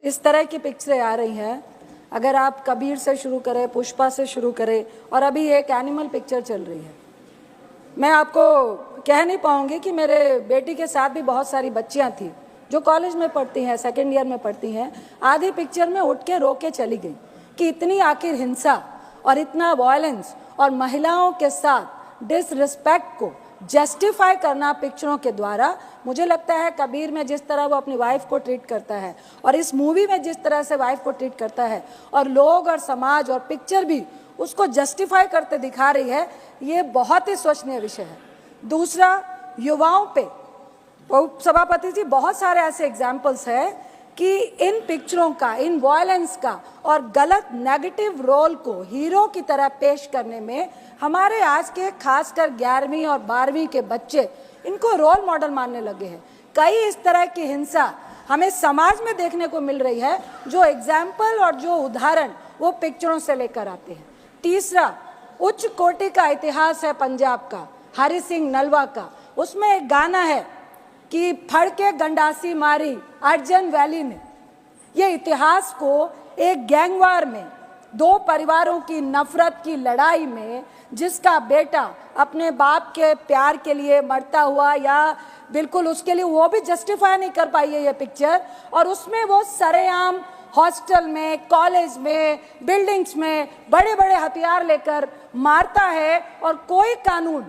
इस तरह की पिक्चरें आ रही हैं। अगर आप कबीर से शुरू करें, पुष्पा से शुरू करें, और अभी एक एनिमल पिक्चर चल रही है। मैं आपको कह नहीं पाऊंगी कि मेरे बेटी के साथ भी बहुत सारी बच्चियां थी जो कॉलेज में पढ़ती हैं, सेकेंड ईयर में पढ़ती हैं। आधी पिक्चर में उठ के रो के चली गई कि इतनी आखिर हिंसा और इतना वायलेंस और महिलाओं के साथ डिसरिस्पेक्ट को जस्टिफाई करना पिक्चरों के द्वारा, मुझे लगता है कबीर में जिस तरह वो अपनी वाइफ को ट्रीट करता है और इस मूवी में जिस तरह से वाइफ को ट्रीट करता है, और लोग और समाज और पिक्चर भी उसको जस्टिफाई करते दिखा रही है, ये बहुत ही सोचनीय विषय है। दूसरा, युवाओं पे सभापति जी बहुत सारे ऐसे एग्जाम्पल्स हैं कि इन पिक्चरों का, इन वायलेंस का और गलत नेगेटिव रोल को हीरो की तरह पेश करने में हमारे आज के खासकर 11वीं और 12वीं के बच्चे इनको रोल मॉडल मानने लगे हैं। कई इस तरह की हिंसा हमें समाज में देखने को मिल रही है, जो एग्जाम्पल और जो उदाहरण वो पिक्चरों से लेकर आते हैं। तीसरा, उच्च कोटि का इतिहास है पंजाब का, हरि सिंह नलवा का। उसमें एक गाना है कि फड़ के गंडासी मारी अर्जन वैली ने। ये इतिहास को एक गैंगवार में, दो परिवारों की नफरत की लड़ाई में, जिसका बेटा अपने बाप के प्यार के लिए मरता हुआ, या बिल्कुल उसके लिए वो भी जस्टिफाई नहीं कर पाई है ये पिक्चर, और उसमें वो सरेआम हॉस्टल में, कॉलेज में, बिल्डिंग्स में बड़े बड़े हथियार लेकर मारता है, और कोई कानून,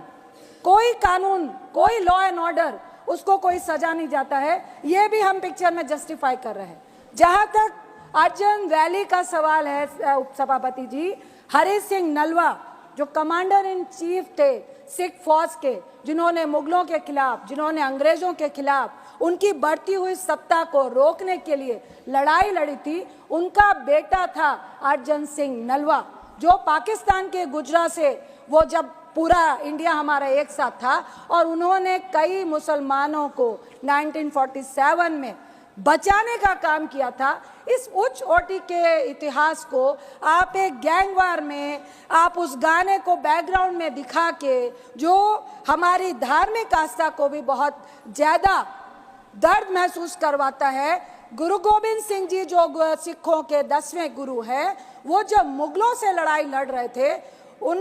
कोई लॉ एंड ऑर्डर, उसको कोई सजा नहीं जाता है। ये भी हम पिक्चर में जस्टिफाई कर रहे हैं। जहां तक अर्जन वैली का सवाल है उपसभापति जी, हरि सिंह नलवा जो कमांडर इन चीफ थे सिख फौज के, जिन्होंने मुगलों के खिलाफ, जिन्होंने अंग्रेजों के खिलाफ उनकी बढ़ती हुई सत्ता को रोकने के लिए लड़ाई लड़ी थी, उनका बेटा था अर्जन सिंह नलवा, जो पाकिस्तान के गुजरात से, वो जब पूरा इंडिया हमारा एक साथ था, और उन्होंने कई मुसलमानों को 1947 में बचाने का काम किया था। इस उच्च कोटि के इतिहास को आप एक गैंगवार में, आप उस गाने को बैकग्राउंड में दिखा के, जो हमारी धार्मिक आस्था को भी बहुत ज्यादा दर्द महसूस करवाता है। गुरु गोविंद सिंह जी जो सिखों के 10वें गुरु हैं, वो जब मुगलों से लड़ाई लड़ रहे थे, उन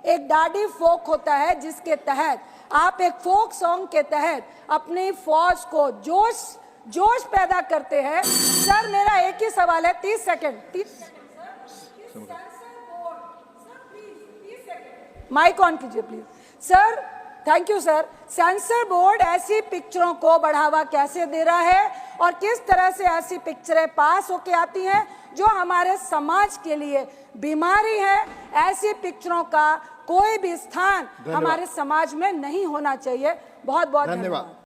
एक डाडी फोक होता है जिसके तहत आप एक फोक सॉन्ग के तहत अपनी फौज को जोश पैदा करते हैं। सर, मेरा एक ही सवाल है, 30 सेकंड माइक ऑन कीजिए please. Sir, thank you sir. Sensor board ऐसी पिक्चरों को बढ़ावा कैसे दे रहा है, और किस तरह से ऐसी पिक्चरें पास होके आती हैं जो हमारे समाज के लिए बीमारी है? ऐसी पिक्चरों का कोई भी स्थान हमारे समाज में नहीं होना चाहिए। बहुत बहुत धन्यवाद।